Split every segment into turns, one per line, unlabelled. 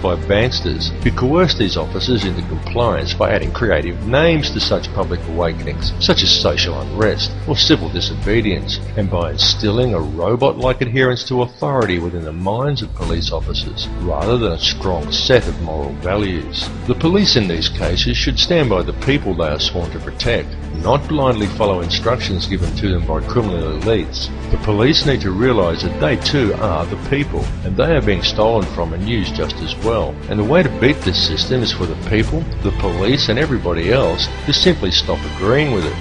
by banksters who coerce these officers into compliance by adding creative names to such public awakenings, such as social unrest or civil disobedience, and by instilling a robot-like adherence to authority within the minds of police officers, rather than a strong set of moral values. The police in these cases should stand by the people they are sworn to protect, not blindly follow instructions given to them by criminal elites. The police need to realise that they too are the people, and they are being stolen from and used just as well. And the way to beat this system is for the people, the police and everybody else to simply stop agreeing with it.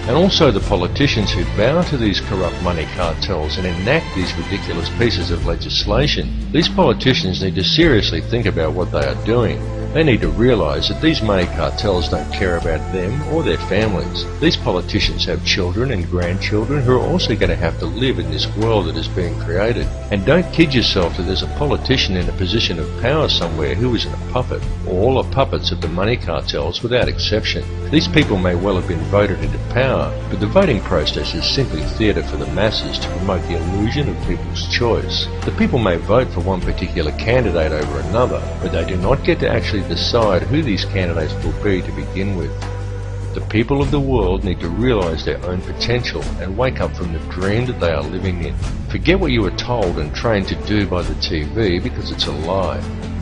And also the politicians who bow to these corrupt money cartels and enact these ridiculous pieces of legislation. These politicians need to seriously think about what they are doing. They need to realise that these money cartels don't care about them or their families. These politicians have children and grandchildren who are also going to have to live in this world that is being created. And don't kid yourself that there's a politician in a position of power somewhere who isn't a puppet. All are puppets of the money cartels without exception. These people may well have been voted into power, but the voting process is simply theatre for the masses to promote the illusion of people's choice. The people may vote for one particular candidate over another, but they do not get to actually decide who these candidates will be to begin with. The people of the world need to realise their own potential and wake up from the dream that they are living in. Forget what you were told and trained to do by the TV, because it's a lie.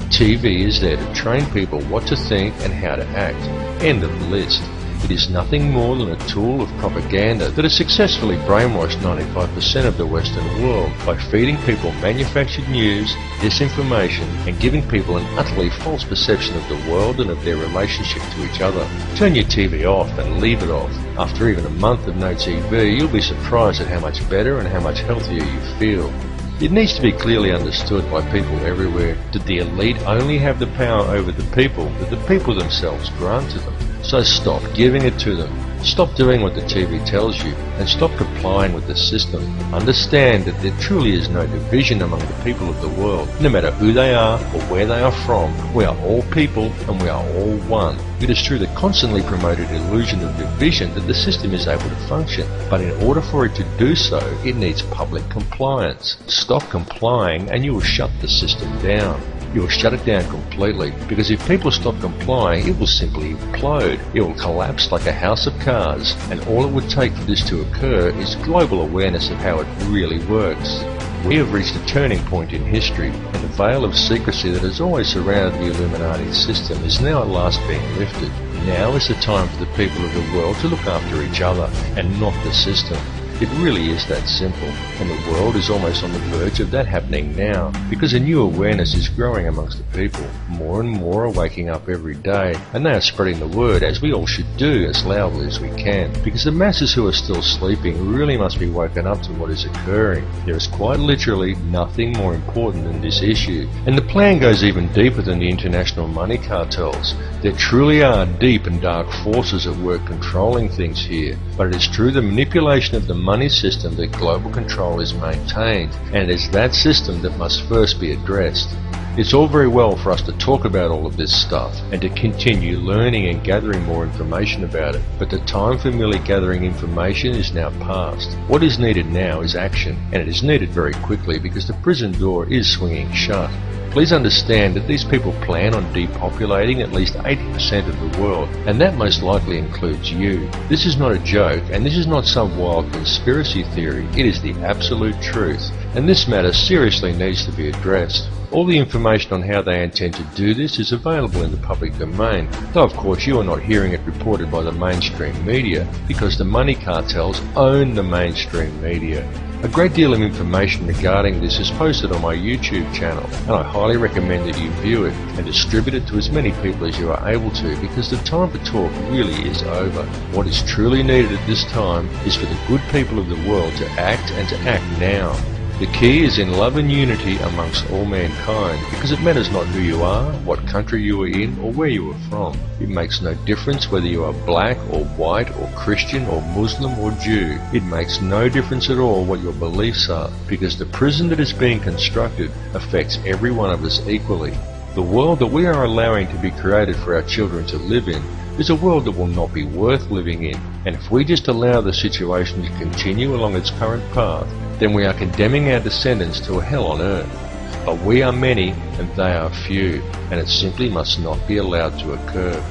TV is there to train people what to think and how to act. End of list. It is nothing more than a tool of propaganda that has successfully brainwashed 95% of the Western world by feeding people manufactured news, disinformation, and giving people an utterly false perception of the world and of their relationship to each other. Turn your TV off and leave it off. After even a month of no TV, you'll be surprised at how much better and how much healthier you feel. It needs to be clearly understood by people everywhere that the elite only have the power over the people that the people themselves grant to them. So stop giving it to them. Stop doing what the TV tells you and stop complying with the system. Understand that there truly is no division among the people of the world. No matter who they are or where they are from, we are all people and we are all one. It is through the constantly promoted illusion of division that the system is able to function, but in order for it to do so, it needs public compliance. Stop complying and you will shut the system down. You will shut it down completely, because if people stop complying, it will simply implode. It will collapse like a house of cards, and all it would take for this to occur is global awareness of how it really works. We have reached a turning point in history, and the veil of secrecy that has always surrounded the Illuminati system is now at last being lifted. Now is the time for the people of the world to look after each other, and not the system. It really is that simple, and the world is almost on the verge of that happening now, because a new awareness is growing amongst the people. More and more are waking up every day, and they are spreading the word, as we all should do, as loudly as we can, because the masses who are still sleeping really must be woken up to what is occurring. There is quite literally nothing more important than this issue, and the plan goes even deeper than the international money cartels. There truly are deep and dark forces at work controlling things here, but it is through the manipulation of the money system that global control is maintained, and it is that system that must first be addressed. It's all very well for us to talk about all of this stuff and to continue learning and gathering more information about it, but the time for merely gathering information is now past. What is needed now is action, and it is needed very quickly because the prison door is swinging shut. Please understand that these people plan on depopulating at least 80% of the world, and that most likely includes you. This is not a joke, and this is not some wild conspiracy theory. It is the absolute truth, and this matter seriously needs to be addressed. All the information on how they intend to do this is available in the public domain, though of course you are not hearing it reported by the mainstream media, because the money cartels own the mainstream media. A great deal of information regarding this is posted on my YouTube channel, and I highly recommend that you view it and distribute it to as many people as you are able to, because the time for talk really is over. What is truly needed at this time is for the good people of the world to act, and to act now. The key is in love and unity amongst all mankind, because it matters not who you are, what country you are in, or where you are from. It makes no difference whether you are black or white or Christian or Muslim or Jew. It makes no difference at all what your beliefs are, because the prison that is being constructed affects every one of us equally. The world that we are allowing to be created for our children to live in is a world that will not be worth living in, and if we just allow the situation to continue along its current path, then we are condemning our descendants to a hell on earth. But we are many and they are few, and it simply must not be allowed to occur.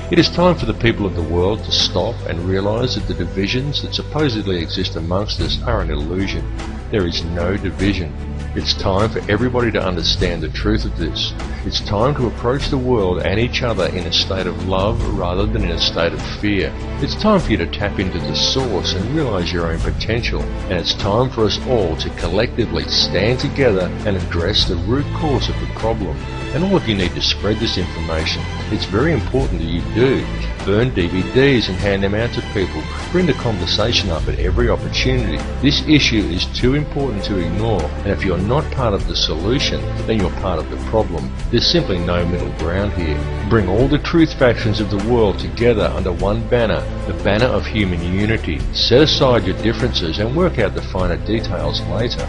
It is time for the people of the world to stop and realize that the divisions that supposedly exist amongst us are an illusion. There is no division. It's time for everybody to understand the truth of this. It's time to approach the world and each other in a state of love rather than in a state of fear. It's time for you to tap into the source and realize your own potential. And it's time for us all to collectively stand together and address the root cause of the problem. And all of you need to spread this information. It's very important that you do. Burn DVDs and hand them out to people. Bring the conversation up at every opportunity. This issue is too important to ignore, and if you're not part of the solution, then you're part of the problem. There's simply no middle ground here. Bring all the truth factions of the world together under one banner, the banner of human unity. Set aside your differences and work out the finer details later.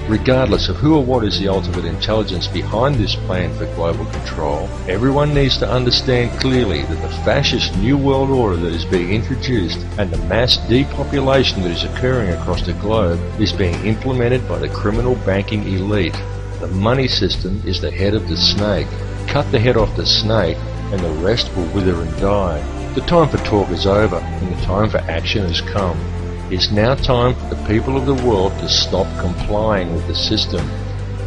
Regardless of who or what is the ultimate intelligence behind this plan for global control, everyone needs to understand clearly that the fascist New World Order that is being introduced and the mass depopulation that is occurring across the globe is being implemented by the criminal banking elite. The money system is the head of the snake. Cut the head off the snake and the rest will wither and die. The time for talk is over and the time for action has come. It's now time for the people of the world to stop complying with the system.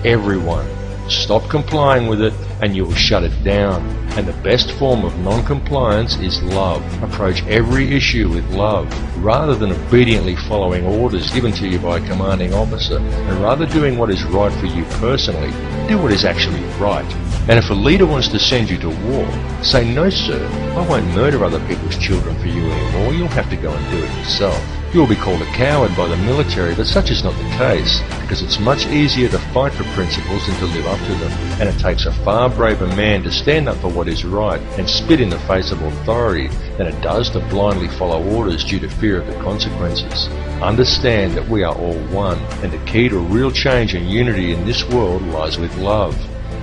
Everyone, stop complying with it and you will shut it down. And the best form of non-compliance is love. Approach every issue with love, rather than obediently following orders given to you by a commanding officer, and rather doing what is right for you personally, do what is actually right. And if a leader wants to send you to war, say, "No sir, I won't murder other people's children for you anymore, you'll have to go and do it yourself." You will be called a coward by the military, but such is not the case, because it's much easier to fight for principles than to live up to them, and it takes a far braver man to stand up for what is right and spit in the face of authority than it does to blindly follow orders due to fear of the consequences. Understand that we are all one, and the key to real change and unity in this world lies with love.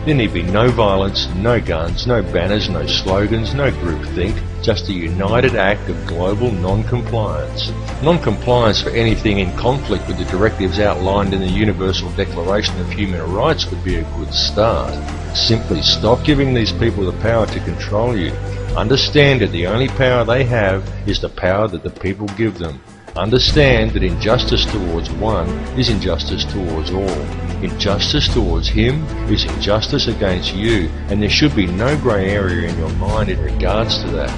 There need be no violence, no guns, no banners, no slogans, no groupthink, just a united act of global non-compliance. Non-compliance for anything in conflict with the directives outlined in the Universal Declaration of Human Rights would be a good start. Simply stop giving these people the power to control you. Understand that the only power they have is the power that the people give them. Understand that injustice towards one is injustice towards all. Injustice towards him is injustice against you, and there should be no grey area in your mind in regards to that.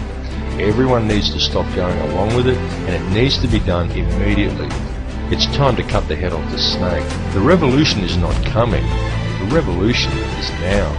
Everyone needs to stop going along with it, and it needs to be done immediately. It's time to cut the head off the snake. The revolution is not coming. The revolution is now.